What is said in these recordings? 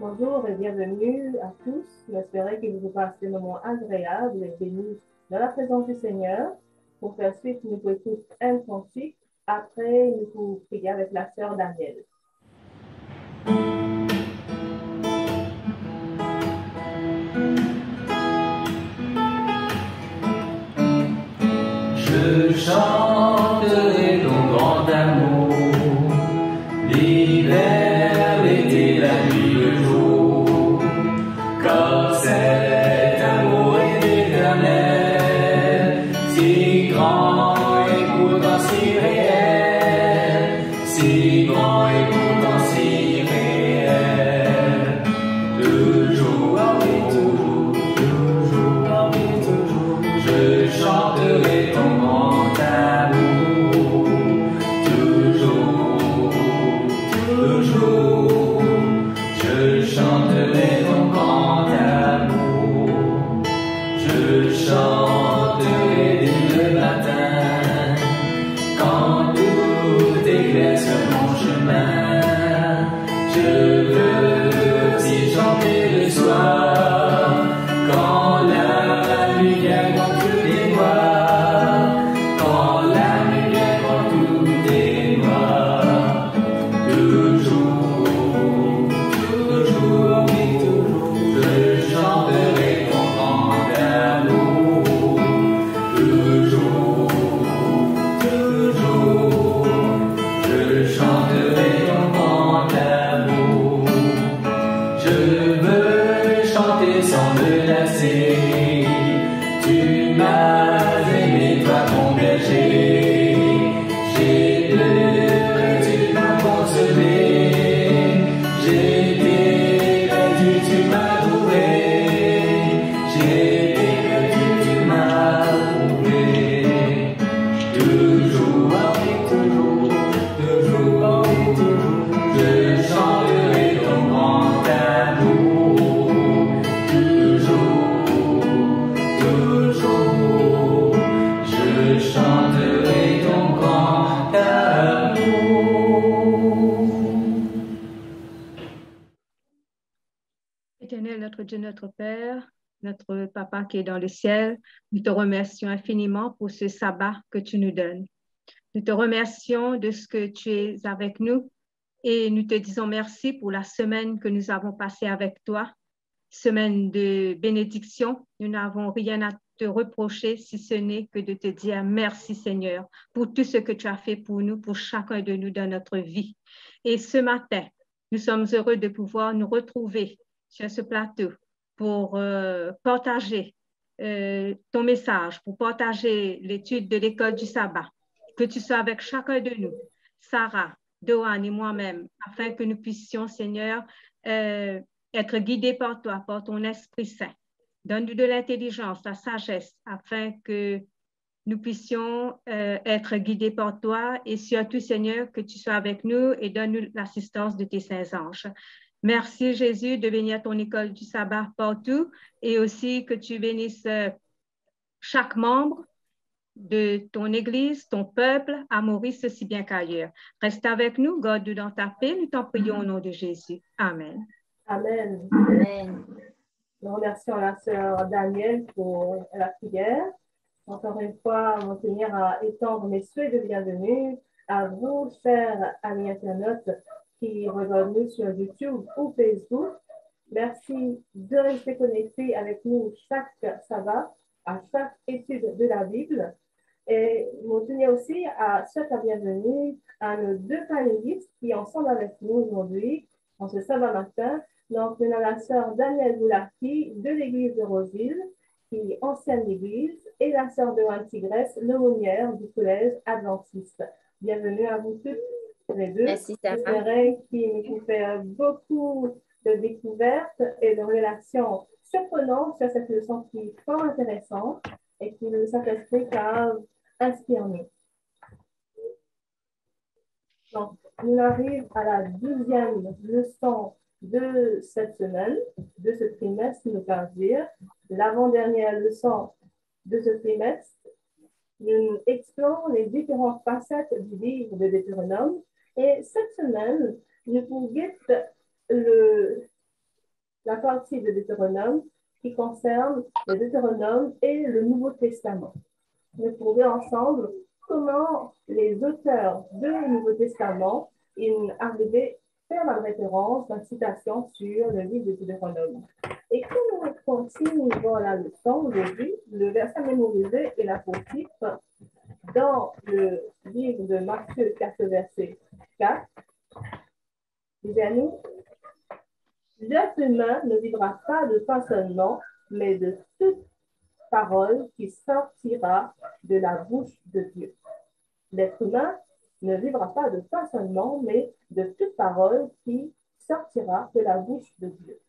Bonjour et bienvenue à tous. J'espère que vous passez des moments agréables et bénis dans la présence du Seigneur. Pour faire suite, nous pouvons tous un cantique. Après, nous pouvons prier avec la sœur Danielle. Je chanterai ton grand amour, l'hiver, l'été, la nuit, le jour, car cet amour est éternel, si grand et pourtant si réel, si grand et pourtant si réel, toujours, oui, toujours, toujours, oui, toujours, je chanterai ton grand amour, toujours, toujours, je chanterai ton grand amour, je chanterai dès le matin, quand tout éclaire sur mon chemin, je veux aussi chanter le soir, quand la nuit vient dans tous les noirs, quand la nuit vient dans tous les noirs, toujours, toujours, oui, toujours, je chanterai ton grand amour, toujours, toujours, je chanterai ton grand amour, je veux chanter sans me lasser. Tu m'as aimé, toi mon berger, j'ai pleuré, tu m'as consolé, j'ai été perdu, tu m'as trouvé, j'ai été perdu, tu m'as trouvé, toujours, oui, toujours, toujours, oui, toujours, je chanterai ton grand amour, toujours, toujours, je chanterai ton grand amour. Éternel, notre Dieu, notre Père, notre Papa qui est dans le ciel, nous te remercions infiniment pour ce sabbat que tu nous donnes. Nous te remercions de ce que tu es avec nous et nous te disons merci pour la semaine que nous avons passée avec toi, semaine de bénédiction. Nous n'avons rien à te reprocher si ce n'est que de te dire merci Seigneur pour tout ce que tu as fait pour nous, pour chacun de nous dans notre vie. Et ce matin, nous sommes heureux de pouvoir nous retrouver sur ce plateau pour partager ton message, pour partager l'étude de l'école du sabbat. Que tu sois avec chacun de nous, Sarah, Dohan et moi-même, afin que nous puissions, Seigneur, être guidés par toi, par ton Esprit Saint. Donne-nous de l'intelligence, la sagesse, afin que nous puissions être guidés par toi et surtout, Seigneur, que tu sois avec nous et donne-nous l'assistance de tes saints anges. Merci, Jésus, de bénir ton école du sabbat partout et aussi que tu bénisses chaque membre de ton Église, ton peuple, à Maurice aussi bien qu'ailleurs. Reste avec nous, garde-nous dans ta paix, nous t'en prions au nom de Jésus. Amen. Amen. Amen. Nous remercions la sœur Danielle pour la prière. Encore une fois, mon Seigneur à étendre mes souhaits de bienvenue à vous, chers amis internautes qui regardent nous sur YouTube ou Facebook. Merci de rester connectés avec nous chaque sabbat, à chaque étude de la Bible. Et mon Seigneur aussi à souhaiter la bienvenue à nos deux panélistes qui sont ensemble avec nous aujourd'hui, en ce sabbat matin. Donc, nous avons la sœur Danielle Boulaki de l'église de Roseville, qui est ancienne d'église, et la sœur de Anne Tigresse, l'aumônière du collège adventiste. Bienvenue à vous toutes les deux. Merci, Sarah. J'espère qu'il nous fait beaucoup de découvertes et de relations surprenantes sur cette leçon qui est fort intéressante et qui le Saint-Esprit a inspiré. Donc, on arrive à la 12e leçon de cette semaine, de ce trimestre, nous pouvons dire, l'avant-dernière leçon de ce trimestre. Nous explorons les différentes facettes du livre de Deutéronome et cette semaine, nous pouvons le la partie de Deutéronome qui concerne le Deutéronome et le Nouveau Testament. Nous trouver ensemble comment les auteurs du Nouveau Testament arrivaient à faire la référence, la citation sur le livre de Deutéronome. Et quand nous continuons la leçon aujourd'hui, le verset mémorisé est l'apocryphe dans le livre de Matthieu 4, verset 4. Disons-nous, l'être humain ne vivra pas de pain seulement, mais de toute parole qui sortira de la bouche de Dieu. L'être humain ne vivra pas de pain seulement, mais de toute parole qui sortira de la bouche de Dieu.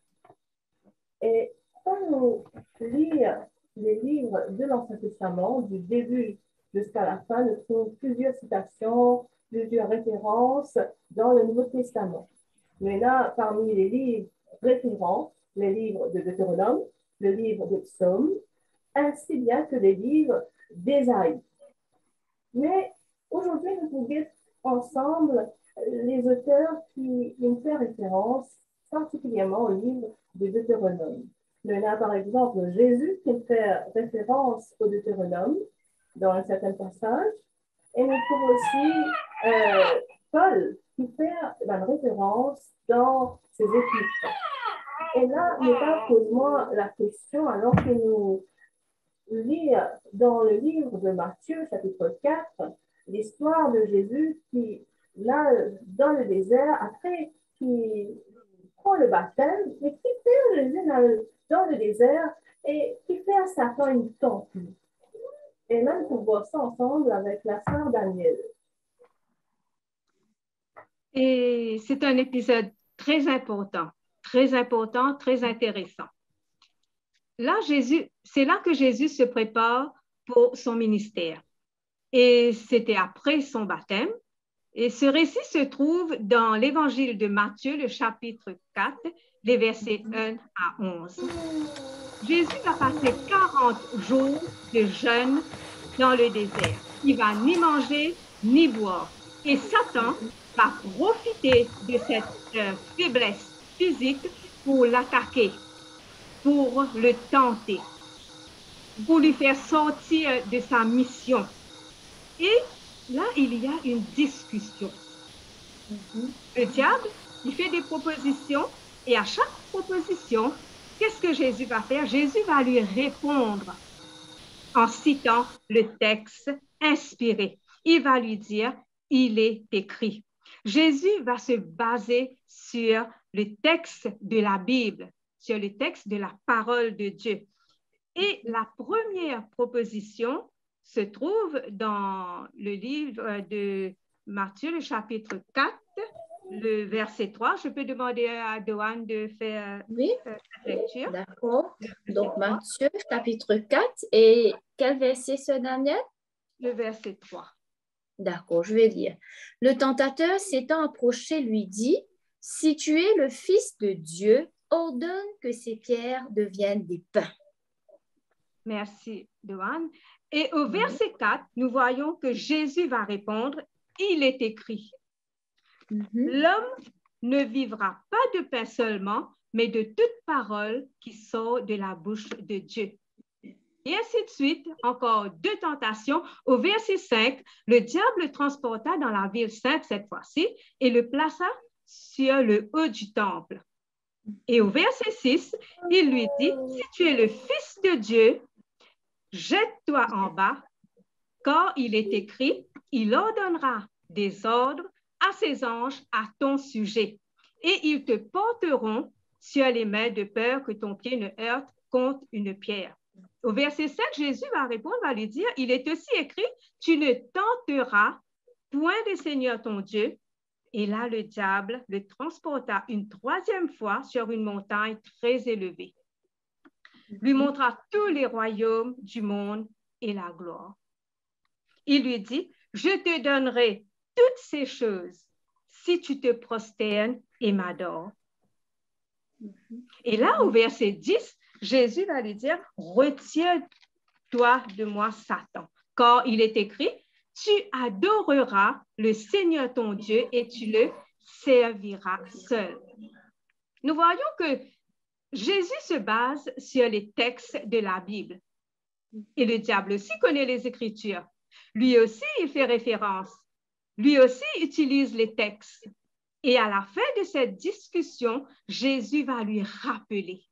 Et quand nous lisons les livres de l'Ancien Testament, du début jusqu'à la fin, nous trouvons plusieurs citations, plusieurs références dans le Nouveau Testament. Mais là, parmi les livres référents, les livres de Deutéronome, le livre des Psaumes, ainsi bien que les livres d'Ésaïe. Mais aujourd'hui, nous pouvons ensemble les auteurs qui nous font référence particulièrement au livre de Deutéronome. Nous avons par exemple Jésus qui fait référence au Deutéronome dans un certain passage, et nous trouvons aussi Paul qui fait la référence dans ses épîtres. Et là, nous posons la question, alors que nous lisons dans le livre de Matthieu, chapitre 4, l'histoire de Jésus qui, là, dans le désert, après qui prend le baptême, mais qui fait Jésus dans le désert et qui fait à Satan une tente. Et là, nous pouvons voir ça ensemble avec la sœur Danielle. Et c'est un épisode très important, très intéressant. Là, c'est là que Jésus se prépare pour son ministère. Et c'était après son baptême. Et ce récit se trouve dans l'évangile de Matthieu, le chapitre 4, les versets 1 à 11. Jésus va passer 40 jours de jeûne dans le désert. Il va ni manger ni boire. Et Satan va profiter de cette faiblesse physique pour l'attaquer, pour le tenter, pour lui faire sortir de sa mission. Et là, il y a une discussion. Le diable, il fait des propositions et à chaque proposition, qu'est-ce que Jésus va faire? Jésus va lui répondre en citant le texte inspiré. Il va lui dire, il est écrit. Jésus va se baser sur le texte de la Bible, sur le texte de la parole de Dieu. Et la première proposition se trouve dans le livre de Matthieu, le chapitre 4, le verset 3. Je peux demander à Doane de faire la lecture. D'accord. Donc, Matthieu, chapitre 4. Et quel verset, sœur Danielle? Le verset 3. D'accord, je vais lire. Le tentateur s'étant approché lui dit, « Si tu es le Fils de Dieu, ordonne que ces pierres deviennent des pains. » Merci, Doane. Et au verset 4, nous voyons que Jésus va répondre, « Il est écrit. L'homme ne vivra pas de pain seulement, mais de toute parole qui sort de la bouche de Dieu. » Et ainsi de suite, encore deux tentations. Au verset 5, le diable le transporta dans la ville sainte cette fois-ci et le plaça sur le haut du temple. Et au verset 6, il lui dit, « Si tu es le Fils de Dieu, jette-toi en bas, car il est écrit, il ordonnera des ordres à ses anges à ton sujet, et ils te porteront sur les mains de peur que ton pied ne heurte contre une pierre. » Au verset 7, Jésus va répondre, va lui dire, il est aussi écrit, tu ne tenteras point le Seigneur ton Dieu. Et là, le diable le transporta une troisième fois sur une montagne très élevée. Lui montra tous les royaumes du monde et la gloire. Il lui dit, je te donnerai toutes ces choses si tu te prosternes et m'adores. Et là, au verset 10, Jésus va lui dire, retire-toi de moi, Satan, car il est écrit, tu adoreras le Seigneur ton Dieu et tu le serviras seul. Nous voyons que Jésus se base sur les textes de la Bible. Et le diable aussi connaît les Écritures. Lui aussi, il fait référence. Lui aussi utilise les textes. Et à la fin de cette discussion, Jésus va lui rappeler.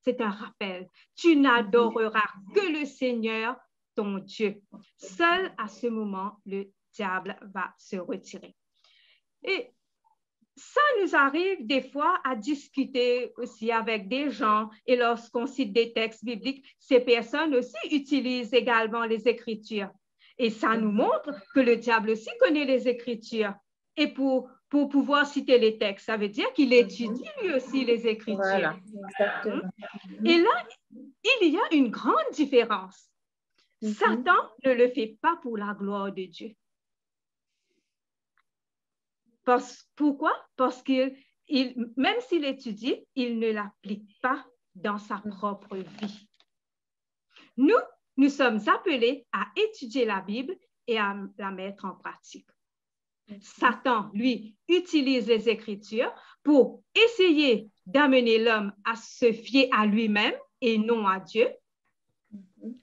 C'est un rappel. Tu n'adoreras que le Seigneur, ton Dieu. Seul à ce moment, le diable va se retirer. Et ça nous arrive des fois à discuter aussi avec des gens et lorsqu'on cite des textes bibliques, ces personnes aussi utilisent également les Écritures. Et ça nous montre que le diable aussi connaît les Écritures. Et pour pouvoir citer les textes, ça veut dire qu'il étudie lui aussi les Écritures. Voilà, exactement. Et là, il y a une grande différence. Satan ne le fait pas pour la gloire de Dieu. Pourquoi? Parce que même s'il étudie, il ne l'applique pas dans sa propre vie. Nous sommes appelés à étudier la Bible et à la mettre en pratique. Satan, lui, utilise les Écritures pour essayer d'amener l'homme à se fier à lui-même et non à Dieu.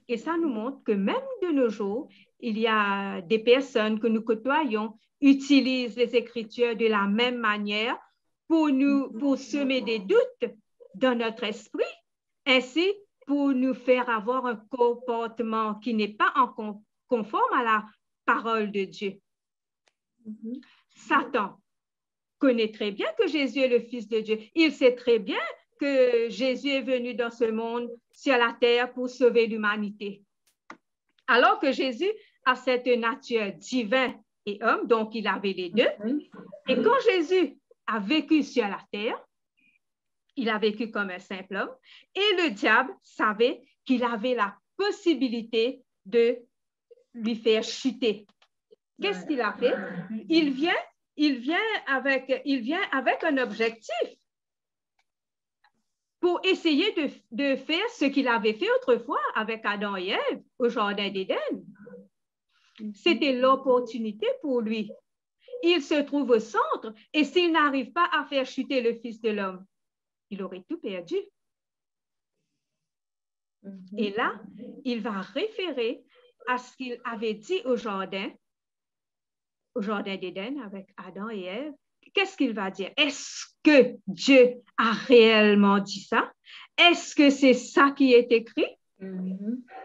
Et ça nous montre que même de nos jours, il y a des personnes que nous côtoyons utilisent les Écritures de la même manière pour semer des doutes dans notre esprit, ainsi pour nous faire avoir un comportement qui n'est pas conforme à la parole de Dieu. Satan connaît très bien que Jésus est le Fils de Dieu. Il sait très bien que Jésus est venu dans ce monde, sur la terre, pour sauver l'humanité. Alors que Jésus a cette nature divine et homme, donc il avait les deux. Et quand Jésus a vécu sur la terre, il a vécu comme un simple homme, et le diable savait qu'il avait la possibilité de lui faire chuter. Qu'est-ce qu'il a fait? Il vient avec un objectif pour essayer de faire ce qu'il avait fait autrefois avec Adam et Ève au Jardin d'Éden. C'était l'opportunité pour lui. Il se trouve au centre et s'il n'arrive pas à faire chuter le Fils de l'homme, il aurait tout perdu. Et là, il va référer à ce qu'il avait dit au Jardin d'Éden avec Adam et Ève. Qu'est-ce qu'il va dire? Est-ce que Dieu a réellement dit ça? Est-ce que c'est ça qui est écrit?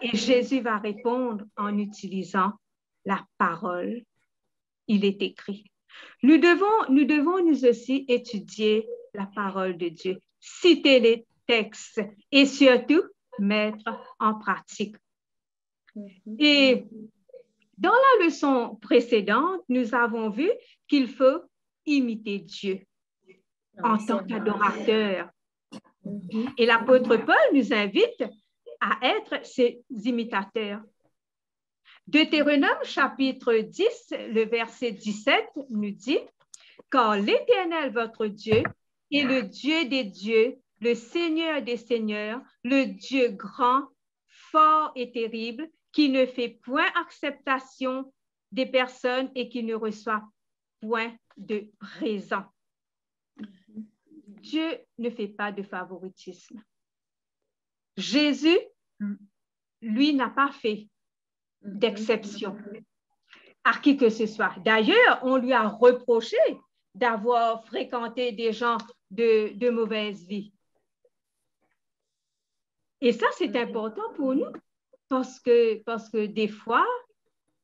Et Jésus va répondre en utilisant la parole. Il est écrit. Nous devons nous aussi étudier la parole de Dieu, citer les textes et surtout mettre en pratique. Et dans la leçon précédente, nous avons vu qu'il faut imiter Dieu en tant qu'adorateur. Et l'apôtre Paul nous invite à être ses imitateurs. Deutéronome chapitre 10, le verset 17 nous dit « Car l'Éternel, votre Dieu, est le Dieu des dieux, le Seigneur des seigneurs, le Dieu grand, fort et terrible, qui ne fait point acceptation des personnes et qui ne reçoit point de présent. » Dieu ne fait pas de favoritisme. Jésus, lui, n'a pas fait d'exception à qui que ce soit. D'ailleurs, on lui a reproché d'avoir fréquenté des gens de mauvaise vie. Et ça, c'est important pour nous parce que des fois,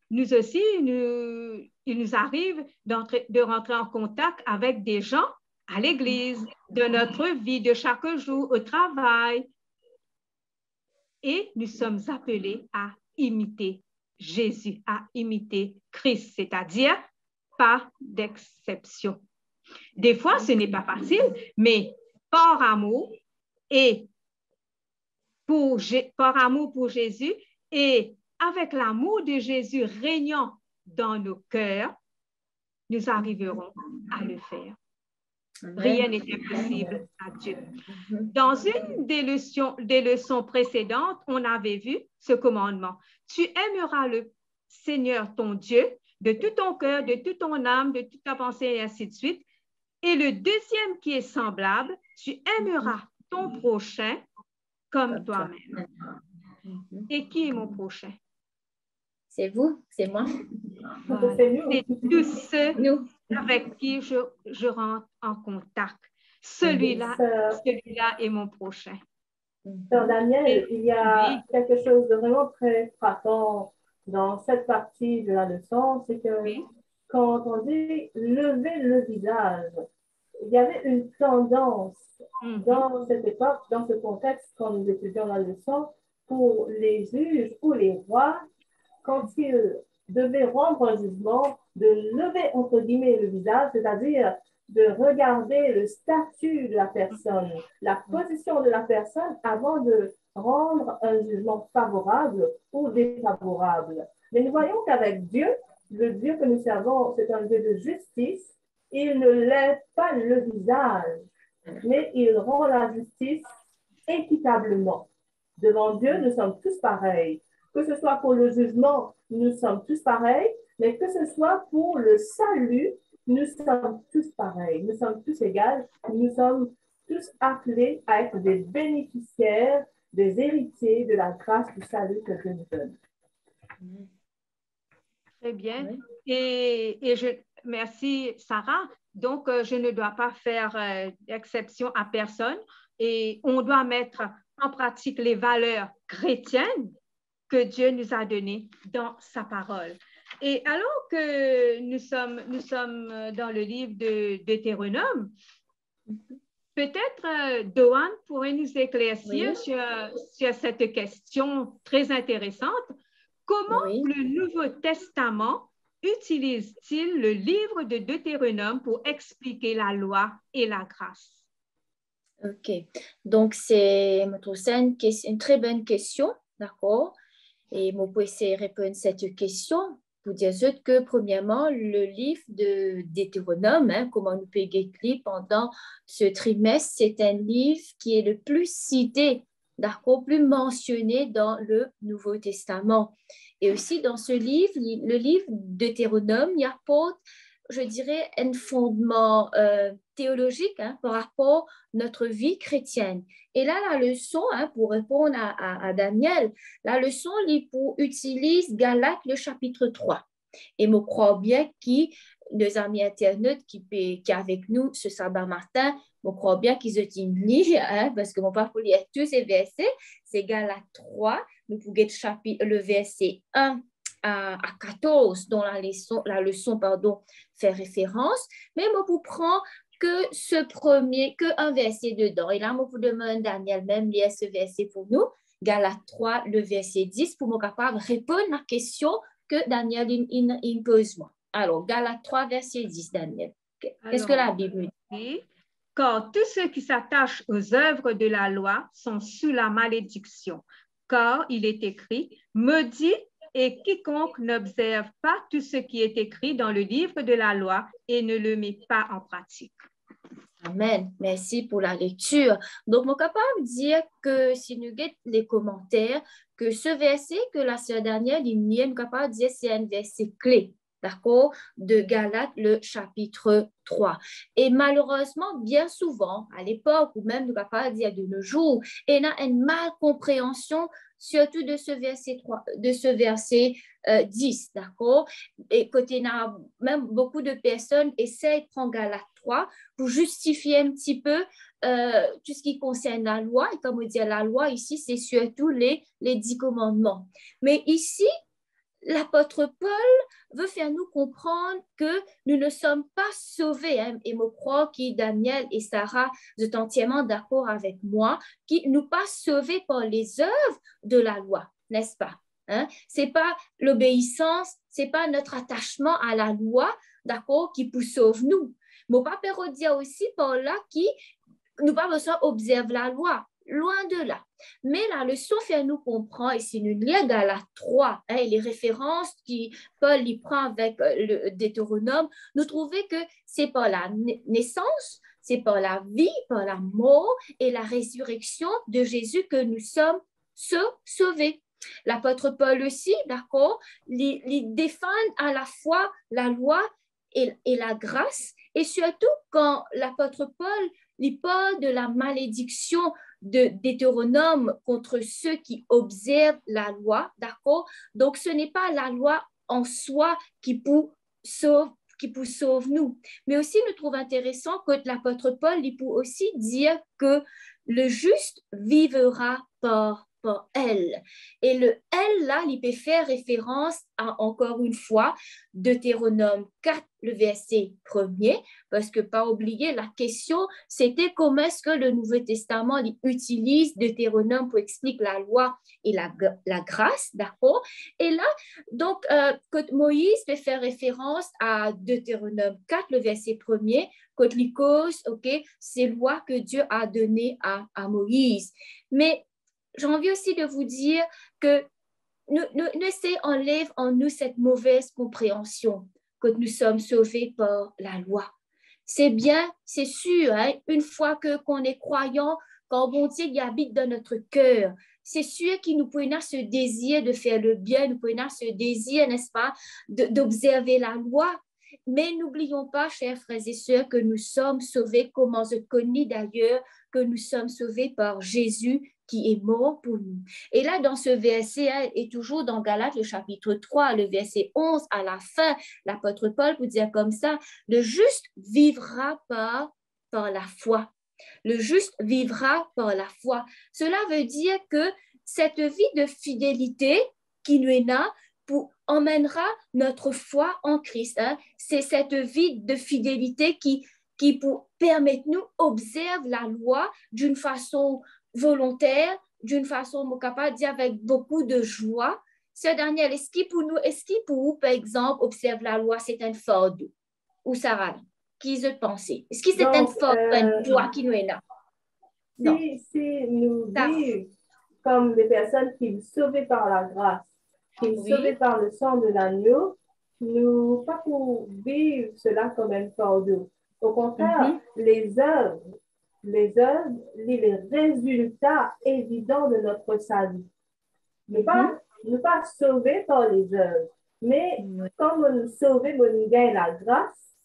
nous aussi, il nous arrive de rentrer en contact avec des gens à l'église, de notre vie, de chaque jour, au travail. Et nous sommes appelés à imiter Jésus, à imiter Christ, c'est-à-dire pas d'exception. Des fois, ce n'est pas facile, mais par amour par amour pour Jésus et avec l'amour de Jésus régnant dans nos cœurs, nous arriverons à le faire. Rien n'est impossible à Dieu. Dans une des leçons précédentes, on avait vu ce commandement. Tu aimeras le Seigneur ton Dieu de tout ton cœur, de toute ton âme, de toute ta pensée et ainsi de suite. Et le deuxième qui est semblable, tu aimeras ton prochain comme toi-même. Et qui est mon prochain? C'est vous, c'est moi. Voilà. C'est tous ceux avec qui je rentre en contact. Celui-là est mon prochain. Sœur Daniel, il y a quelque chose de vraiment très frappant dans cette partie de la leçon, c'est que quand on dit lever le visage, il y avait une tendance dans cette époque, dans ce contexte, quand nous étudions la leçon, pour les juges ou les rois, quand ils devaient rendre un jugement, de lever entre guillemets le visage, c'est-à-dire de regarder le statut de la personne, la position de la personne avant de rendre un jugement favorable ou défavorable. Mais nous voyons qu'avec Dieu, le Dieu que nous servons, c'est un Dieu de justice. Il ne lève pas le visage, mais il rend la justice équitablement. Devant Dieu, nous sommes tous pareils. Que ce soit pour le jugement, nous sommes tous pareils, mais que ce soit pour le salut, nous sommes tous pareils. Nous sommes tous égaux. Nous sommes tous appelés à être des bénéficiaires, des héritiers de la grâce du salut que Dieu nous donne. Très bien. Merci, Sarah. Donc, je ne dois pas faire exception à personne et on doit mettre en pratique les valeurs chrétiennes que Dieu nous a données dans sa parole. Et alors que nous sommes dans le livre de Deutéronome, peut-être Doan pourrait nous éclaircir sur cette question très intéressante. Comment le Nouveau Testament utilise-t-il le livre de Deutéronome pour expliquer la loi et la grâce? OK. Donc, c'est une très bonne question, d'accord? Et moi, pour essayer de répondre à cette question, pour dire que, premièrement, le livre de Deutéronome, comment nous peut écrire pendant ce trimestre, c'est un livre qui est le plus cité, d'accord, plus mentionné dans le Nouveau Testament. Et aussi, dans ce livre, le livre de Deutéronome, il apporte, je dirais, un fondement théologique par rapport à notre vie chrétienne. Et là, la leçon, pour répondre à Daniel, la leçon utilise Galates, le chapitre 3. Et je crois bien que nos amis internautes qui sont avec nous ce sabbat matin, je crois bien qu'ils ont une ligne, parce que mon papa lire tous ces versets, c'est Galates 3, nous pouvons le verset 1 à 14, dont la leçon fait référence, mais je vous prends que un verset dedans. Et là, je vous demande, Daniel, même lire ce verset pour nous, Galates 3, le verset 10, pour me capable de répondre à la question que Daniel pose moi. Alors, Galates 3, verset 10, Daniel. Qu'est-ce que la Bible dit? Car tous ceux qui s'attachent aux œuvres de la loi sont sous la malédiction. Car il est écrit, maudit et quiconque n'observe pas tout ce qui est écrit dans le livre de la loi et ne le met pas en pratique. Amen. Merci pour la lecture. Donc, je suis capable de dire que si nous regardons les commentaires, que ce verset que la sœur Danielle est capable de dire c'est un verset clé, d'accord, de Galates, le chapitre 3. Et malheureusement, bien souvent, à l'époque, ou même nous capable de dire de nos jours, il y a une malcompréhension surtout de ce verset 3, de ce verset 10, d'accord? Et côté même beaucoup de personnes essayent de prendre Galates 3 pour justifier un petit peu tout ce qui concerne la loi. Et comme on dit, la loi ici, c'est surtout les 10 commandements. Mais ici, l'apôtre Paul veut faire nous comprendre que nous ne sommes pas sauvés. Et je crois que Daniel et Sarah sont entièrement d'accord avec moi, qui nous pas sauvés par les œuvres de la loi, n'est-ce pas? Ce n'est pas l'obéissance, ce n'est pas notre attachement à la loi, d'accord, qui nous sauve nous. Mon papa dit aussi par là qui nous pas besoin d'observer la loi. Loin de là. Mais la leçon fait nous comprendre, et si nous lisons Galates 3, et les références que Paul y prend avec le Deutéronome, nous trouvons que c'est par la naissance, c'est par la vie, par la mort et la résurrection de Jésus que nous sommes sauvés. L'apôtre Paul aussi, d'accord, il défend à la fois la loi et la grâce, et surtout quand l'apôtre Paul il parle de la malédiction de Deutéronome contre ceux qui observent la loi, d'accord? Donc, ce n'est pas la loi en soi qui peut sauve nous. Mais aussi, nous trouvons intéressant que l'apôtre Paul, il peut aussi dire que le juste vivra par elle. Et le elle, là, il peut faire référence à, encore une fois, Deutéronome 4, le verset 1er, parce que, pas oublier, la question, c'était comment est-ce que le Nouveau Testament il utilise Deutéronome pour expliquer la loi et la grâce, d'accord? Et là, donc, quand Moïse peut faire référence à Deutéronome 4, le verset 1er, quand il cause, OK, ces lois que Dieu a données à Moïse. Mais j'ai envie aussi de vous dire que nous enlève en nous cette mauvaise compréhension que nous sommes sauvés par la loi. C'est bien, c'est sûr, hein, une fois qu'on est croyant, quand bon Dieu il habite dans notre cœur, c'est sûr qu'il nous peut ce désir de faire le bien, nous peut ce désir, n'est-ce pas, d'observer la loi. Mais n'oublions pas, chers frères et sœurs, que nous sommes sauvés, comment je connais d'ailleurs, que nous sommes sauvés par Jésus qui est mort pour nous. Et là, dans ce verset, hein, et toujours dans Galates, le chapitre 3, le verset 11, à la fin, l'apôtre Paul peut dire comme ça, le juste vivra par la foi. Le juste vivra par la foi. Cela veut dire que cette vie de fidélité qui nous est là emmènera notre foi en Christ. Hein. C'est cette vie de fidélité qui pour permettre nous observer la loi d'une façon volontaire, d'une façon capable de dire avec beaucoup de joie. Sœur Daniel, est-ce qu'il pour vous, par exemple, observer la loi, c'est un fardeau? Ou Sarah, qui se pensait? Est-ce que c'est un fardeau, une joie qui nous est là? Non. Si nous vivons comme des personnes qui sont sauvées par la grâce, qui sont sauvées par le sang de l'agneau, nous pas pour vivre cela comme un fardeau. Au contraire, les œuvres, les résultats évidents de notre salut. Ne pas sauver par les œuvres, mais comme nous sauver, nous gagnons la grâce,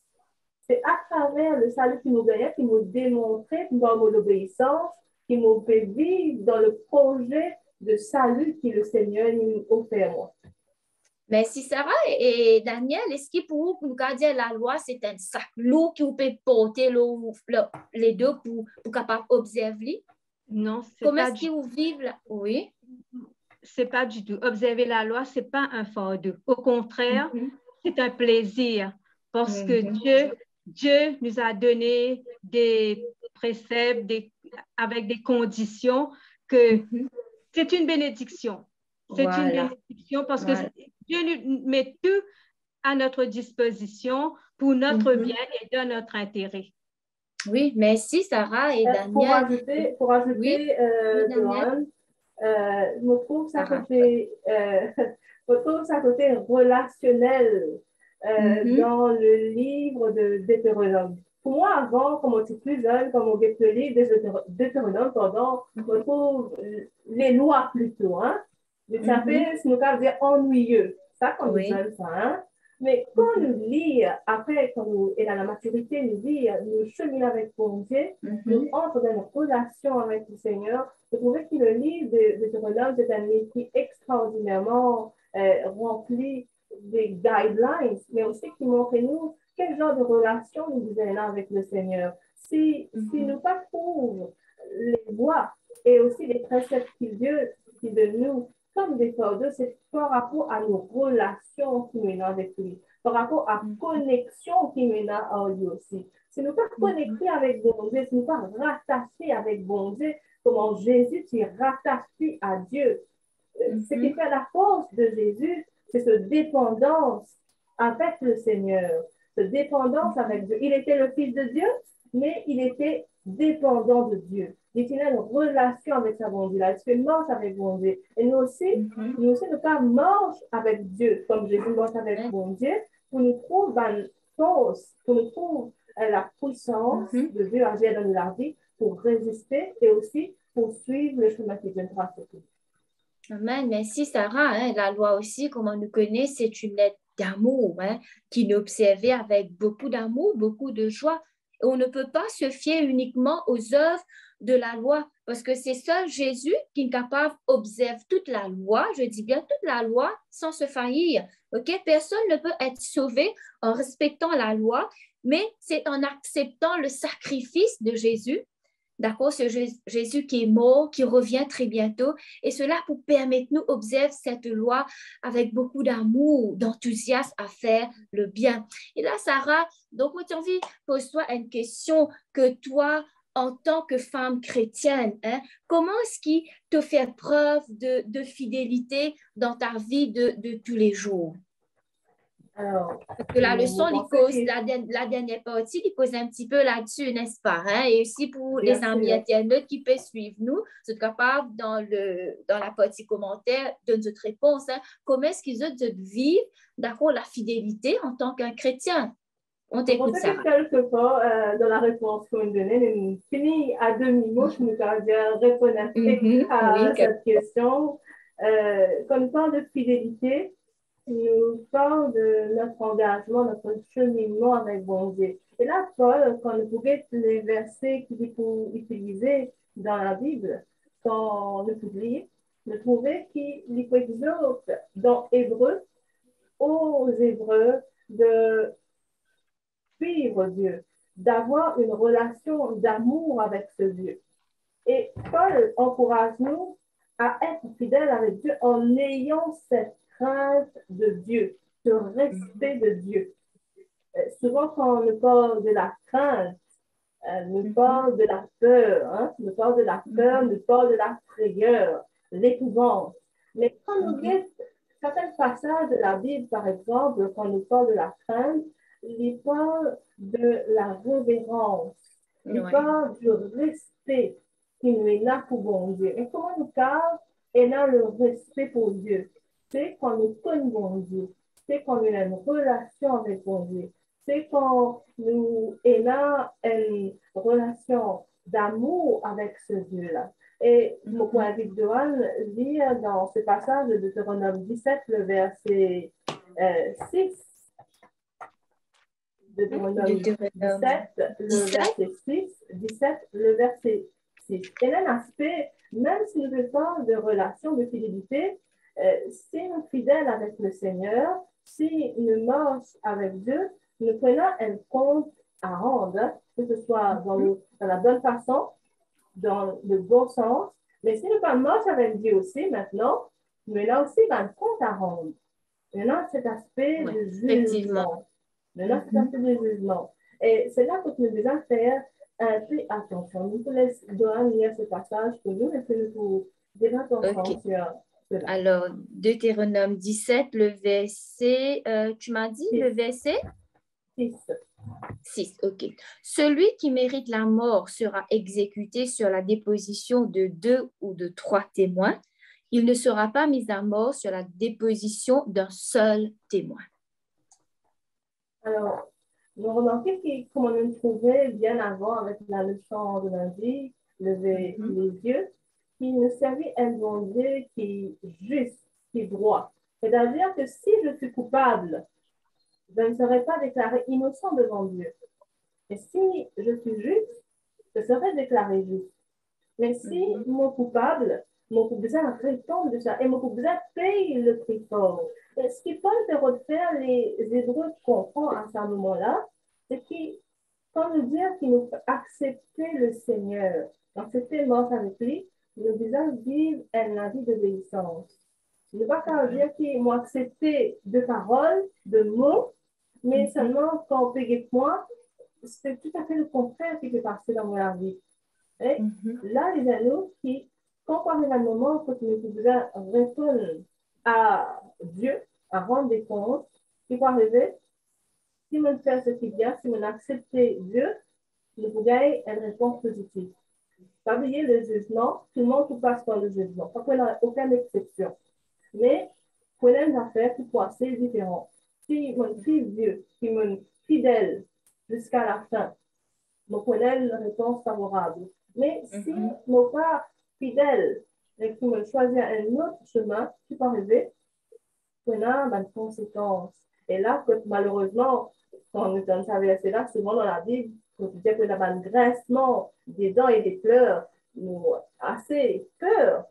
c'est à travers le salut qui nous gagne, qui nous démontre dans mon obéissance, qui nous fait vivre dans le projet de salut que le Seigneur nous offre. Merci Sarah et Daniel, est-ce que pour vous, dire la loi, c'est un sac lourd que vous pouvez porter les deux pour capable observer? Non, c'est comment pas est-ce que vous vivez là? Oui. C'est pas du tout. Observer la loi, c'est pas un fardeau. Au contraire, c'est un plaisir parce que Dieu nous a donné des préceptes avec des conditions que c'est une bénédiction. C'est une bénédiction parce que Dieu nous met tout à notre disposition pour notre bien et dans notre intérêt. Oui, merci Sarah et Daniel. Pour ajouter Joanne, je me trouve ça côté relationnel dans le livre de Deutéronome. Pour moi, avant, comme on était plus jeune, comme on lit le livre de Deutéronome, on trouve les lois plutôt. Hein? Ça fait, si nous avons dire ennuyeux. Ça, quand nous jeune, ça. Hein? Mais quand nous lisons, après, quand nous et dans la maturité, nous cheminons avec bon Dieu, nous entrons dans une relation avec le Seigneur, je trouvais que le livre de Deutéronome, c'est un livre qui est extraordinairement rempli des guidelines, mais aussi qui montre nous quel genre de relation nous avons avec le Seigneur. Si nous pas trouvons les voies et aussi les préceptes qui de nous comme des fardeaux, c'est par rapport à nos relations qui nous avec lui, par rapport à la connexion qui nous a lui aussi. Si nous pas connectés avec bon Dieu, si nous pas rattachés avec bon Dieu, comment Jésus est rattaché à Dieu. Ce qui fait la force de Jésus, c'est cette dépendance avec le Seigneur, cette dépendance avec Dieu. Il était le Fils de Dieu, mais il était dépendant de Dieu. Il a une relation avec sa bon Dieu, il fait marche avec bon Dieu. Et nous aussi, nous pas marche avec Dieu, comme Jésus marche avec bon Dieu, pour nous trouver une force, pour nous trouver la puissance de Dieu à agir dans la vie, pour résister et aussi pour suivre le chemin qui vient tracer. Amen. Merci Sarah. Hein. La loi aussi, comme on nous connaît, c'est une lettre d'amour qui nous observait avec beaucoup d'amour, beaucoup de joie. Et on ne peut pas se fier uniquement aux œuvres de la loi, parce que c'est seul Jésus qui est capable d'observer toute la loi, je dis bien toute la loi, sans se faillir. Ok? Personne ne peut être sauvé en respectant la loi, mais c'est en acceptant le sacrifice de Jésus. D'accord, c'est Jésus qui est mort, qui revient très bientôt, et cela pour permettre nous d'observer cette loi avec beaucoup d'amour, d'enthousiasme à faire le bien. Et là, Sarah, donc moi, j'ai envie de poser-toi une question que toi, en tant que femme chrétienne, hein, comment est-ce qui te fait preuve de fidélité dans ta vie de tous les jours? Alors, Parce que la leçon, vous pensez la dernière partie, il pose un petit peu là-dessus, n'est-ce pas? Hein? Et aussi pour bien les amis sûr. internautes qui peuvent suivre nous, sont capables dans la partie commentaire de notre réponse, hein, comment est-ce qu'ils ont de vivre, d'accord, la fidélité en tant qu'un chrétien? On Vous t'écoute, pensez Sarah. que quelquefois, dans la réponse qu'on donnait, nous finit à demi-mot, je nous ai bien répondre à Oui, cette question. Quand on parle de fidélité, nous parle de notre engagement, notre cheminement avec bon Dieu. Et là, Paul, quand on regarde les versets qu'il faut utiliser dans la Bible, quand on publie, nous trouvons qu'il faut exhorte dans Hébreu, aux Hébreux, de suivre Dieu, d'avoir une relation d'amour avec ce Dieu. Et Paul encourage nous à être fidèles avec Dieu en ayant cette crainte de Dieu, ce respect de Dieu. Souvent, quand on parle de la crainte, nous parle de la peur, hein? Nous parle de la peur, nous parle de la frayeur, l'épouvante. Mais quand nous lisons certains passages de la Bible, par exemple, quand nous parle de la crainte, il parle de la révérence, il parle du respect qui nous est là pour bon Dieu. Et comment nous parle et là le respect pour Dieu? C'est quand nous connaissons Dieu, c'est quand nous avons une relation avec bon Dieu, c'est quand nous avons une relation d'amour avec ce Dieu-là. Et mon point de vue de Johan lit dans ce passage de Deutéronome 17, le verset 6. Deutéronome 17, le verset 6, 17, le verset 6. Et là, l'aspect, même si nous parlons de relation de fidélité, si nous sommes fidèles avec le Seigneur, si nous marchons avec Dieu, nous prenons un compte à rendre, que ce soit dans la bonne façon, dans le bon sens. Mais si nous pas marchons avec Dieu aussi maintenant, nous avons aussi un compte à rendre. Maintenant, cet aspect de jugement. Maintenant, cet aspect de jugement. Et c'est là que nous devons faire un peu attention. Nous pouvons laisser lire ce passage pour nous et que nous pouvons faire attention sur cela. Alors, Deutéronome 17, le verset, tu m'as dit le verset? 6. 6, ok. Celui qui mérite la mort sera exécuté sur la déposition de 2 ou de 3 témoins. Il ne sera pas mis à mort sur la déposition d'un seul témoin. Alors, vous remarquez que, comme on le trouvait bien avant avec la leçon de lundi, lever les yeux, qu'il nous servit un bon Dieu qui est juste, qui est droit. C'est-à-dire que si je suis coupable, je ne serai pas déclaré innocent devant Dieu. Et si je suis juste, je serai déclaré juste. Mais si mon coupable besoin répondre de ça et mon besoin paye le prix fort. Et ce qui peut te refaire les Hébreux comprennent à ce moment-là, c'est que quand nous disons qu'il nous faut accepter le Seigneur, accepter mort avec lui, nous devons vivre un vie d'obéissance. Je ne veux pas dire qu'ils m'ont accepté de paroles, de mots, mais seulement quand on paye moi, c'est tout à fait le contraire qui peut passer dans mon vie. Et là, les anneaux qui, quand on arrive à un moment où nous devons répondre à Dieu, à rendre des comptes, il faut arriver, si on fait ce qui est bien, si on accepte Dieu, nous pouvons gagner une réponse positive. Pas oublier le jugement, tout le monde passe par le jugement, pas qu'il n'y a aucune exception. Mais, prenez une affaire qui peut être différente. Si on suit Dieu, si on est fidèle jusqu'à la fin, on prenez une réponse favorable. Mais si on n'est pas fidèle et qu'on choisit un autre chemin, qui peut arriver, on a une conséquence. Et là, malheureusement, quand on donne ça verset-là, souvent dans la Bible, on dit que là, un grincement des dents et des pleurs, nous assez peur.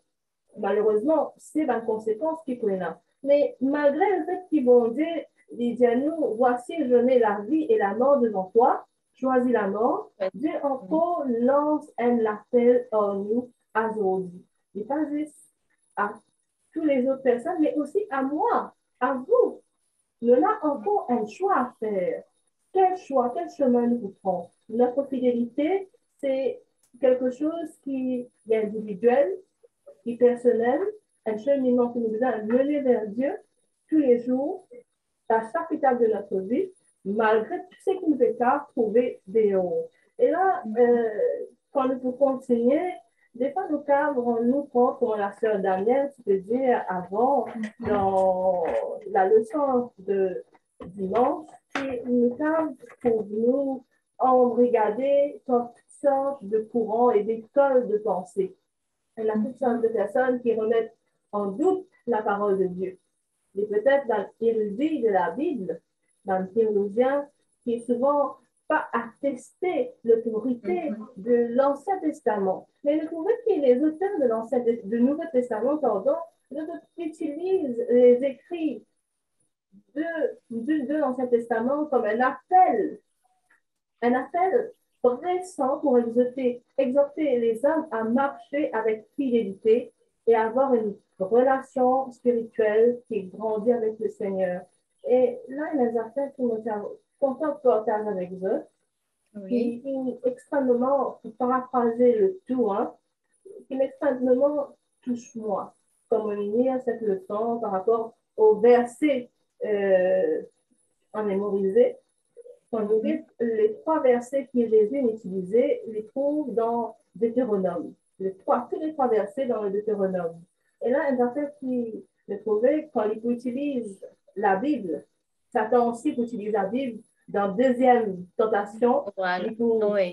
Malheureusement, c'est une conséquence qui prennent là. Mais malgré le fait qu'ils vont dire, il dit à nous, voici, je mets la vie et la mort devant toi, choisis la mort. Dieu encore lance un appel en nous aujourd'hui. Il n'est pas juste à toutes les autres personnes, mais aussi à moi, à vous. Nous avons encore un choix à faire. Quel choix, quel chemin nous prenons? Notre fidélité, c'est quelque chose qui est individuel, qui est personnel, un cheminement qui nous a mené vers Dieu tous les jours, à chaque étape de notre vie, malgré tout ce qui nous fait trouver des héros. Et là, quand nous pouvons continuer, des fois, nous cadres, nous compte, comme la sœur Danielle, tu peux dire avant, dans la leçon de dimanche, qui nous cadre pour nous regarder toutes sortes de courants et d'écoles de pensée. Il y a toutes sortes de personnes qui remettent en doute la parole de Dieu. Et peut-être dans l'érudit de la Bible, dans le théologien, qui est souvent pas attesté l'autorité de l'Ancien Testament. Mais vous trouvez que les auteurs du Nouveau Testament, pardon, utilisent les écrits de l'Ancien Testament comme un appel pressant pour exhorter les hommes à marcher avec fidélité et avoir une relation spirituelle qui grandit avec le Seigneur. Et là, il y a des affaires qui me sont contents de partager avec eux, qui est extrêmement, pour paraphraser le tout, qui extrêmement touche-moi, comme on lit cette leçon par rapport au verset en mémorisé. Quand vous dites les trois versets que Jésus utilisait, les trouve dans Deutéronome. Tous les trois versets dans le Deutéronome. Et là, un verset qui le trouvait, quand il utilise la Bible, Satan aussi utilise la Bible dans deuxième tentation, il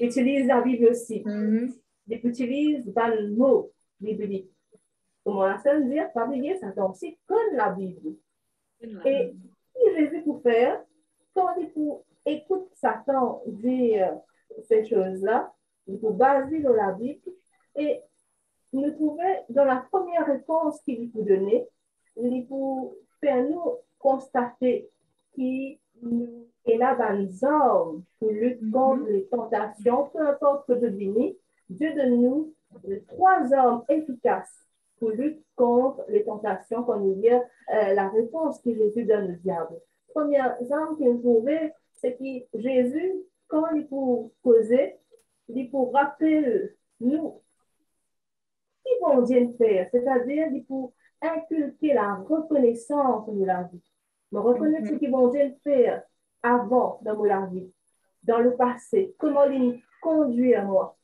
utilise la Bible aussi. Il utilise dans le mot biblique. Comme on a seul dire, pas oublier, Satan aussi connaît la Bible. Et si Jésus pour faire, quand il écoute Satan dire ces choses-là, il faut baser dans la Bible et nous trouver dans la première réponse qu'il faut donner, il faut faire nous constater qu'il est là dans les hommes pour lutter contre les tentations, peu importe que devenir. Dieu donne nous trois hommes efficaces pour lutter contre les tentations, quand il y a la réponse que Jésus donne au diable. Premier exemple qu'il trouvait, c'est que Jésus, quand il faut causer, il faut rappeler nous qui vont Dieu faire, c'est-à-dire il faut inculquer la reconnaissance de la vie. Mais reconnaître ce qu'ils vont Dieu faire avant dans la vie, dans le passé, comment il conduit à moi.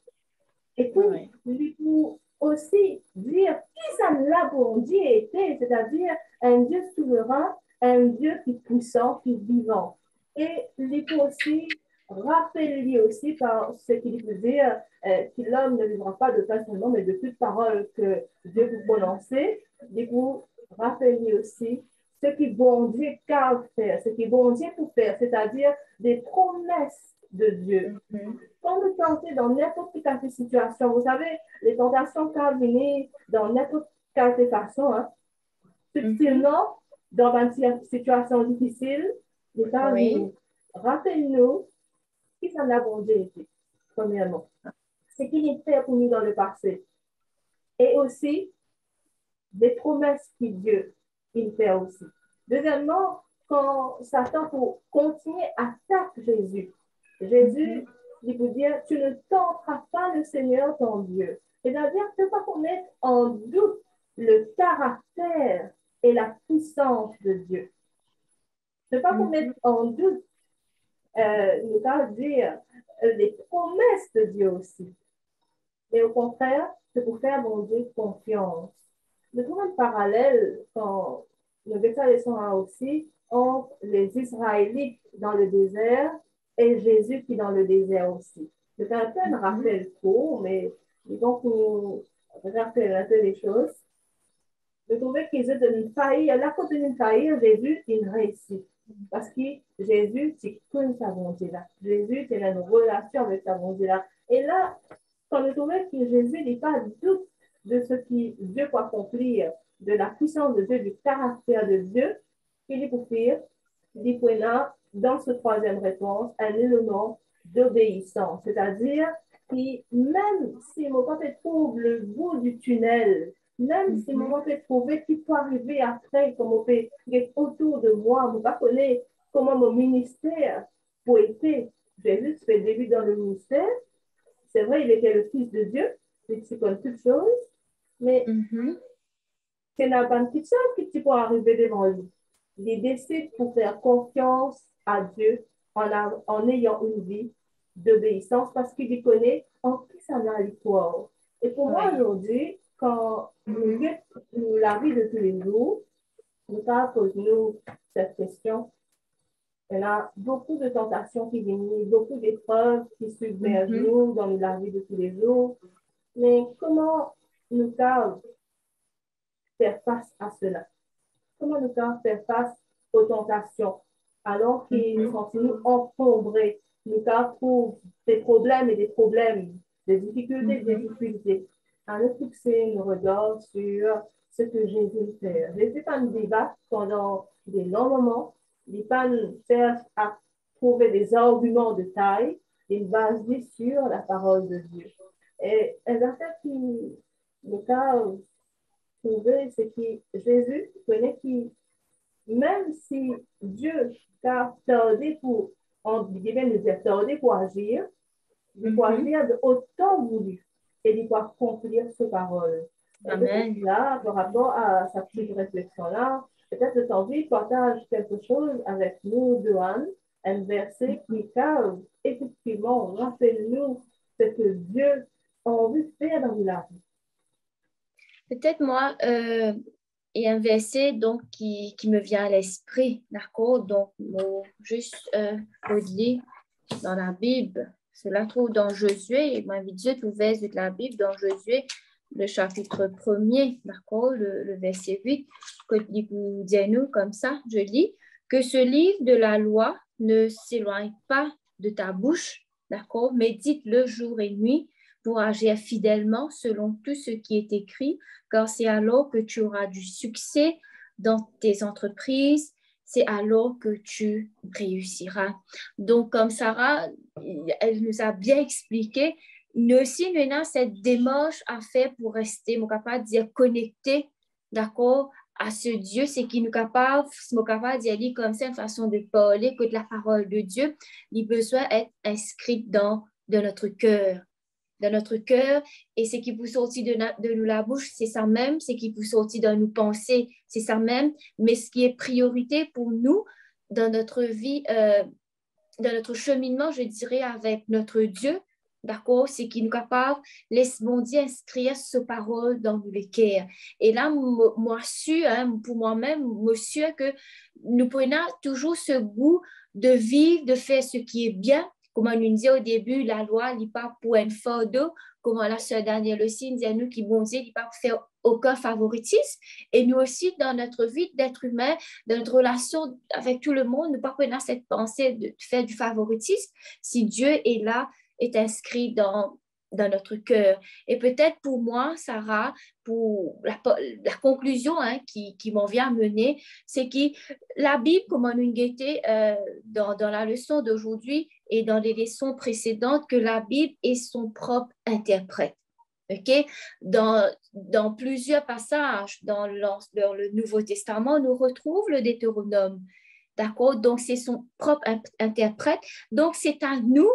Et puis, il faut aussi dire qui ça l'a pour Dieu était, c'est-à-dire un Dieu souverain, un Dieu qui est puissant, qui est vivant. Et il faut aussi rappeler aussi par ce qu'il veut dire que l'homme ne vivra pas de pain seulement, mais de toute parole que Dieu vous prononcer. Il faut rappeler aussi ce que bon Dieu peut faire, ce que bon Dieu peut faire, c'est-à-dire des promesses de Dieu. Quand vous tentez dans n'importe quelle situation, vous savez, les tentations peuvent venir dans n'importe quelle façon. Subtilement, dans une situation difficile, les parents rappelle-nous qui s'en a bon Dieu été, premièrement. Ce qu'il fait pour nous dans le passé. Et aussi, des promesses que Dieu il fait aussi. Deuxièmement, quand Satan pour continuer à attaquer Jésus, Jésus, il veut dire, tu ne tenteras pas le Seigneur ton Dieu. C'est-à-dire, tu ne peux pas mettre en doute le caractère et la puissance de Dieu. Tu ne peux pas mettre en doute, ne pas dire, les promesses de Dieu aussi. Mais au contraire, c'est pour faire mon Dieu confiance. Je trouve un parallèle quand le verset aussi entre les Israélites dans le désert et Jésus qui est dans le désert aussi. C'est un peu un rappel court, mais donc nous rappelle un peu les choses. Je trouvais qu'ils ont une faillite, à la faute d'une faillite, Jésus, il réussit. Parce que Jésus, tu connais sa volonté là. Jésus, tu as une relation avec sa volonté là. Et là, quand on trouve que Jésus n'est pas doute de ce que Dieu peut accomplir, de la puissance de Dieu, du caractère de Dieu, il est pour faire, il dit qu'on a dans ce troisième réponse un élément d'obéissance. C'est-à-dire que même si mon papa trouve le bout du tunnel, même si mon papa trouve qu'il peut arriver après, comme on peut être autour de moi, je ne connais pas comment mon ministère peut être. Jésus fait début dans le ministère. C'est vrai, il était le Fils de Dieu, il sait comme toutes choses, mais c'est pas une petite chose que tu peux arriver devant lui. Il décide pour faire confiance à Dieu en ayant une vie d'obéissance parce qu'il connaît en qui ça va l'histoire. Et pour moi, aujourd'hui, quand nous vivons la vie de tous les jours, nous posons cette question. Il y a beaucoup de tentations qui viennent, beaucoup d'épreuves qui submergent nous dans la vie de tous les jours. Mais comment nous faire face à cela? Comment nous faire face aux tentations alors qu'ils nous sentent encombrés, nous trouvent des problèmes et des problèmes, des difficultés et des difficultés. À nous fixer nos regards sur ce que Jésus fait. Jésus pas nous débattre pendant des longs moments, il pas nous faire à trouver des arguments de taille, il basé sur la parole de Dieu. Et la fait qui nous a trouvé, c'est que Jésus connaît qui même si Dieu t'a tardé pour, en guillemets, nous dire tardé pour agir, il faut agir de autant voulu et il faut accomplir ses paroles. Amen. Et là, par rapport à sa petite réflexion-là, peut-être le temps partage quelque chose avec nous, Johan, un verset qui parle effectivement, rappelle-nous ce que Dieu a envie de faire dans la vie. Peut-être moi, il y a un verset donc, qui me vient à l'esprit, d'accord? Donc, juste relire dans la Bible. Cela trouve dans Josué, et m'invite Dieu ouvert de la Bible dans Josué, le chapitre 1er, d'accord? Le verset 8, que vous dites nous comme ça, je lis, que ce livre de la loi ne s'éloigne pas de ta bouche, d'accord? Médite-le jour et nuit pour agir fidèlement selon tout ce qui est écrit, car c'est alors que tu auras du succès dans tes entreprises, c'est alors que tu réussiras. Donc, comme Sarah, elle nous a bien expliqué, nous aussi, nous avons cette démarche à faire pour rester, nous capable de dire connecté, d'accord, à ce Dieu, c'est qui nous capable d'y aller comme ça, une façon de parler, que de la parole de Dieu, il a besoin d'être inscrite dans notre cœur. Dans notre cœur, et ce qui peut sortir de nous la bouche, c'est ça même, ce qui peut sortir de nos pensées, c'est ça même, mais ce qui est priorité pour nous dans notre vie, dans notre cheminement, je dirais, avec notre Dieu, d'accord, c'est qu'il nous capable, laisse bon Dieu inscrire ce parole dans nos cœurs. Et là, moi, pour moi-même, monsieur, que nous prenons toujours ce goût de vivre, de faire ce qui est bien. Comme on nous dit au début, la loi n'est pas pour un fardeau, comme la sœur Danielle aussi nous dit à nous qui bon Dieu n'est pas pour faire aucun favoritisme. Et nous aussi, dans notre vie d'être humain, dans notre relation avec tout le monde, nous ne pas prendre cette pensée de faire du favoritisme si Dieu est là, est inscrit dans notre cœur. Et peut-être pour moi, Sarah, pour la conclusion qui m'en vient à mener, c'est que la Bible, comme on a guetté dans la leçon d'aujourd'hui et dans les leçons précédentes, que la Bible est son propre interprète. Okay? Dans plusieurs passages dans le Nouveau Testament, on retrouve le Deutéronome. D'accord? Donc, c'est son propre interprète. Donc, c'est à nous,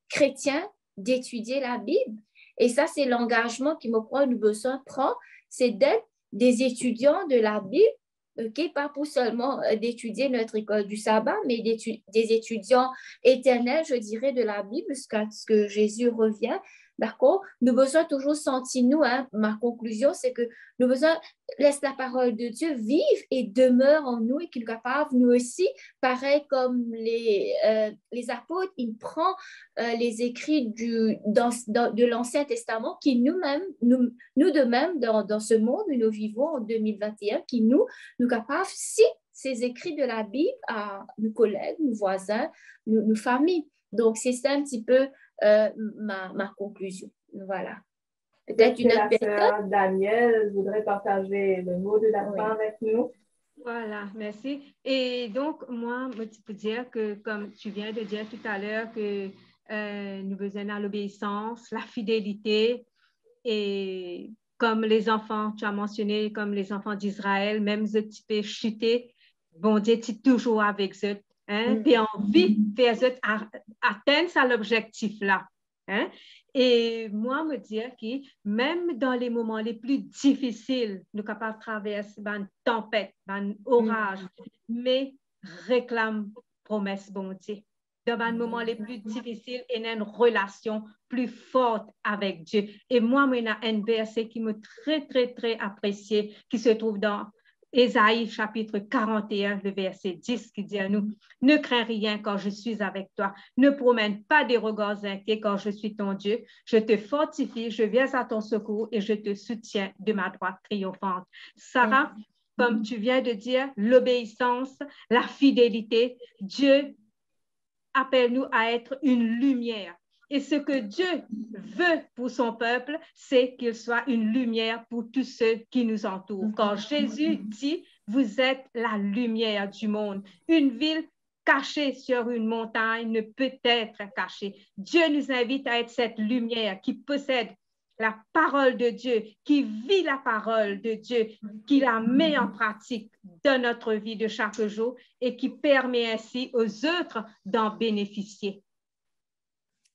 chrétiens, d'étudier la Bible. Et ça, c'est l'engagement qui me prend, nous besoin prend, c'est d'être des étudiants de la Bible, okay? Pas pour seulement d'étudier notre école du sabbat, mais des étudiants éternels, je dirais, de la Bible, jusqu'à ce que Jésus revienne. D'accord? Nous besoin toujours sentir, nous, ma conclusion, c'est que nous besoin laisse la parole de Dieu vivre et demeure en nous et qu'il est capable, nous aussi, pareil comme les apôtres, il prend les écrits de l'Ancien Testament qui nous-mêmes, nous de même, dans ce monde où nous vivons en 2021, qui nous capables, si ces écrits de la Bible à nos collègues, nos voisins, nos familles. Donc, c'est ça un petit peu ma conclusion. Voilà. Peut-être une autre la personne. sœur Danielle voudrait partager le mot de la fin avec nous. Voilà, merci. Et donc, moi, je peux dire que, comme tu viens de dire tout à l'heure, que nous besoin de l'obéissance, la fidélité, et comme les enfants, tu as mentionné, comme les enfants d'Israël, même si tu peux chuter, bon Dieu, tu es toujours avec eux. Hein? Tu as envie de faire atteindre ça l'objectif là. Hein? Et moi, me dire que même dans les moments les plus difficiles, nous sommes capables de traverser une tempête, un orage, mais réclame promesse bon Dieu. Dans les moments les plus difficiles, il y a une relation plus forte avec Dieu. Et moi, il y a un verset qui me très apprécié, qui se trouve dans Ésaïe chapitre 41, le verset 10, qui dit à nous, ne crains rien quand je suis avec toi. Ne promène pas des regards inquiets quand je suis ton Dieu. Je te fortifie, je viens à ton secours et je te soutiens de ma droite triomphante. Sarah, comme tu viens de dire, l'obéissance, la fidélité, Dieu appelle-nous à être une lumière. Et ce que Dieu veut pour son peuple, c'est qu'il soit une lumière pour tous ceux qui nous entourent. Quand Jésus dit, vous êtes la lumière du monde, une ville cachée sur une montagne ne peut être cachée. Dieu nous invite à être cette lumière qui possède la parole de Dieu, qui vit la parole de Dieu, qui la met en pratique dans notre vie de chaque jour et qui permet ainsi aux autres d'en bénéficier.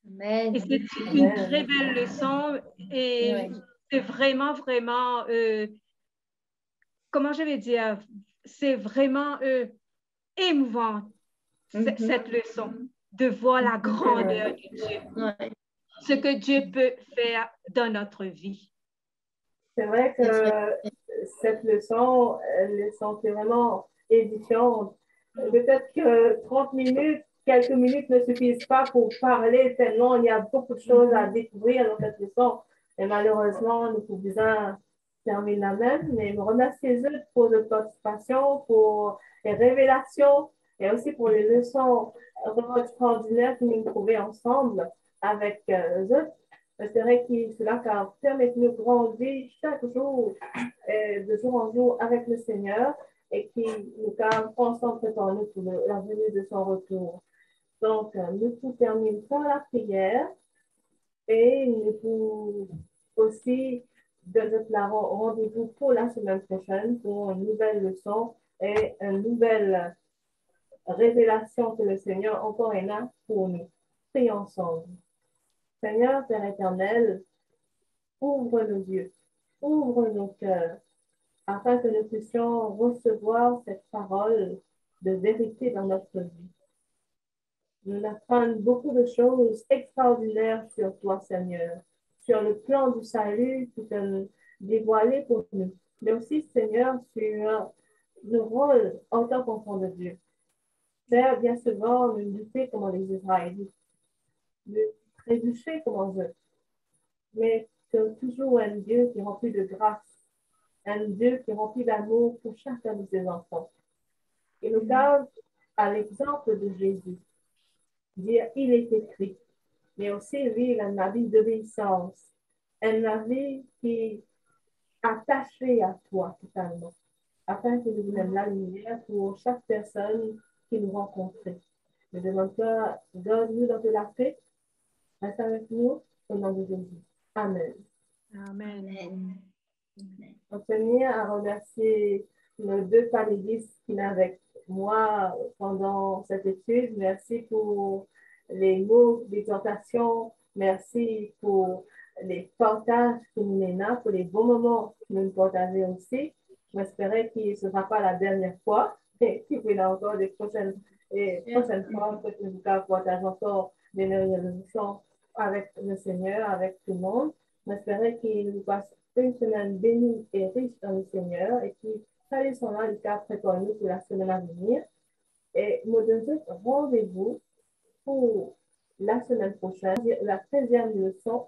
Amen. Et c'est une très belle leçon et c'est vraiment, comment je vais dire, c'est vraiment émouvant, cette leçon, de voir la grandeur de Dieu, ce que Dieu peut faire dans notre vie. C'est vrai que cette leçon, elle est vraiment édifiante. Peut-être que 30 minutes, quelques minutes ne suffisent pas pour parler tellement il y a beaucoup de choses à découvrir dans cette leçon. Et malheureusement, nous pouvons terminer la même, mais je remercie les autres pour leur participation, pour les révélations et aussi pour les leçons vraiment extraordinaires que nous trouvons ensemble avec eux autres. C'est vrai que cela permet de nous grandir chaque jour, de jour en jour avec le Seigneur et qui nous garde constamment préparés pour la venue de son retour. Donc, nous tout terminons par la prière et nous aussi déclarons rendez-vous pour la semaine prochaine pour une nouvelle leçon et une nouvelle révélation que le Seigneur encore est là pour nous. Prions ensemble. Seigneur, Père éternel, ouvre nos yeux, ouvre nos cœurs, afin que nous puissions recevoir cette parole de vérité dans notre vie. Nous apprenons beaucoup de choses extraordinaires sur toi, Seigneur, sur le plan du salut qui te dévoilé pour nous, mais aussi, Seigneur, sur le rôle en tant qu'enfant de Dieu. Père, bien souvent, nous luttons comme les Israélites, nous trébucher comme eux, mais c'est toujours un Dieu qui est rempli de grâce, un Dieu qui est rempli d'amour pour chacun de ses enfants. Il nous garde à l'exemple de Jésus, dire il est écrit, mais aussi vivre un vie d'obéissance, un vie qui est attaché à toi totalement, afin que nous donnions la lumière pour chaque personne qui nous rencontre. Nous demandons que donne-nous dans de la paix, reste avec nous, au nom de Jésus. Amen. Amen. On tenir à remercier nos deux panélistes qui sont avec moi pendant cette étude. Merci pour les mots d'exhortation. Merci pour les partages que nous menons, pour les bons moments que nous partageons aussi. J'espère qu'il ne sera pas la dernière fois et qu'il y aura encore des prochaines fois que nous partageons encore des résolutions avec le Seigneur, avec tout le monde. J'espère qu'il nous passe une semaine bénie et riche dans le Seigneur et qui salut son nom, les prépare nous pour la semaine à venir. Et nous donnons rendez-vous pour la semaine prochaine, la 13e leçon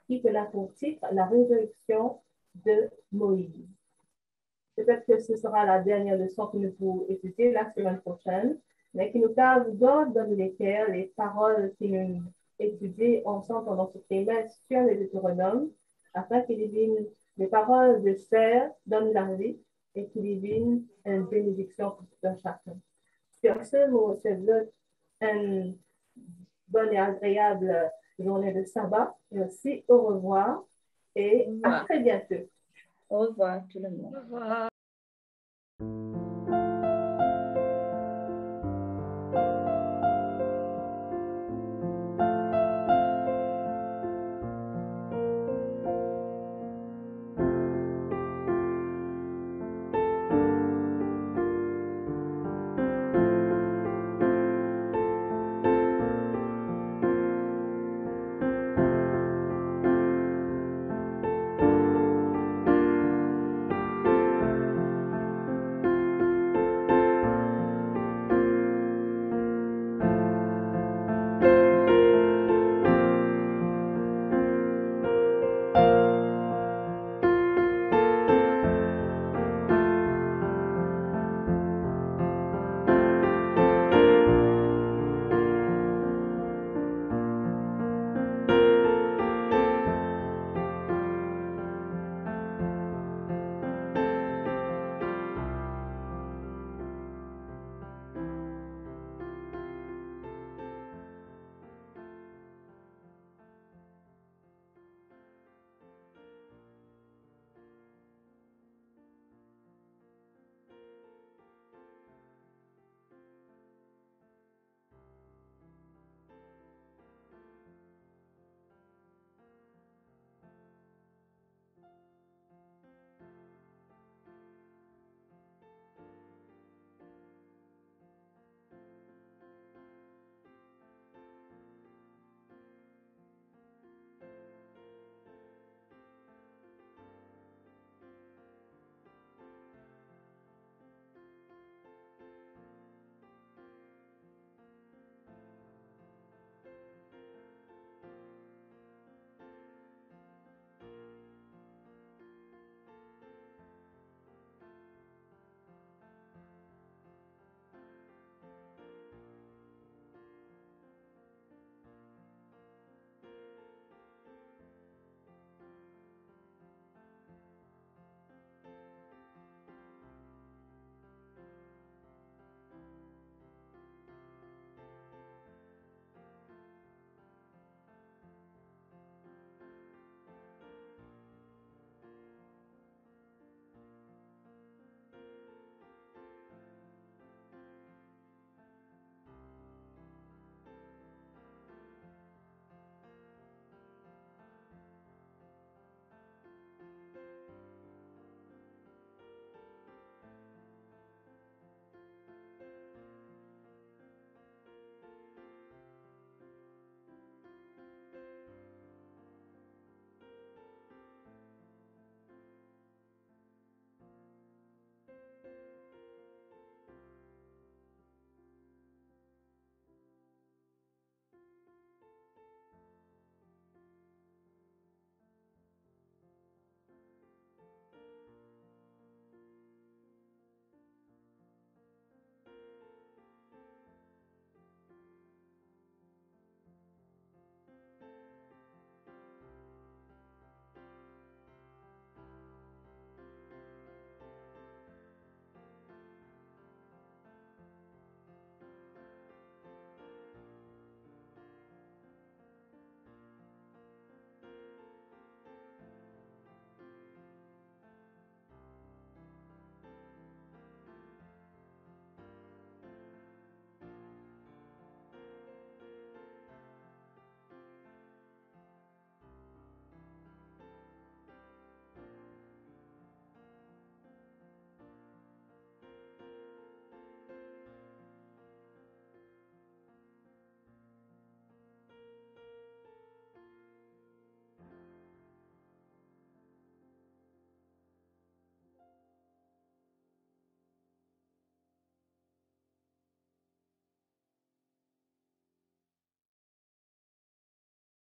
qui fait la pour titre la résurrection de Moïse. Peut-être que ce sera la dernière leçon que nous pourrons étudier la semaine prochaine, mais qui nous parle dans lesquelles les paroles que nous étudions ensemble pendant ce trimestre sur les Deutéronomes, afin qu'ils deviennent des paroles de fer dans la vie et qu'ils deviennent une bénédiction pour tout un chacun. Sur ce, nous souhaitons une bonne et agréable journée de sabbat et aussi au revoir et à très bientôt. Au revoir tout le monde. Au revoir.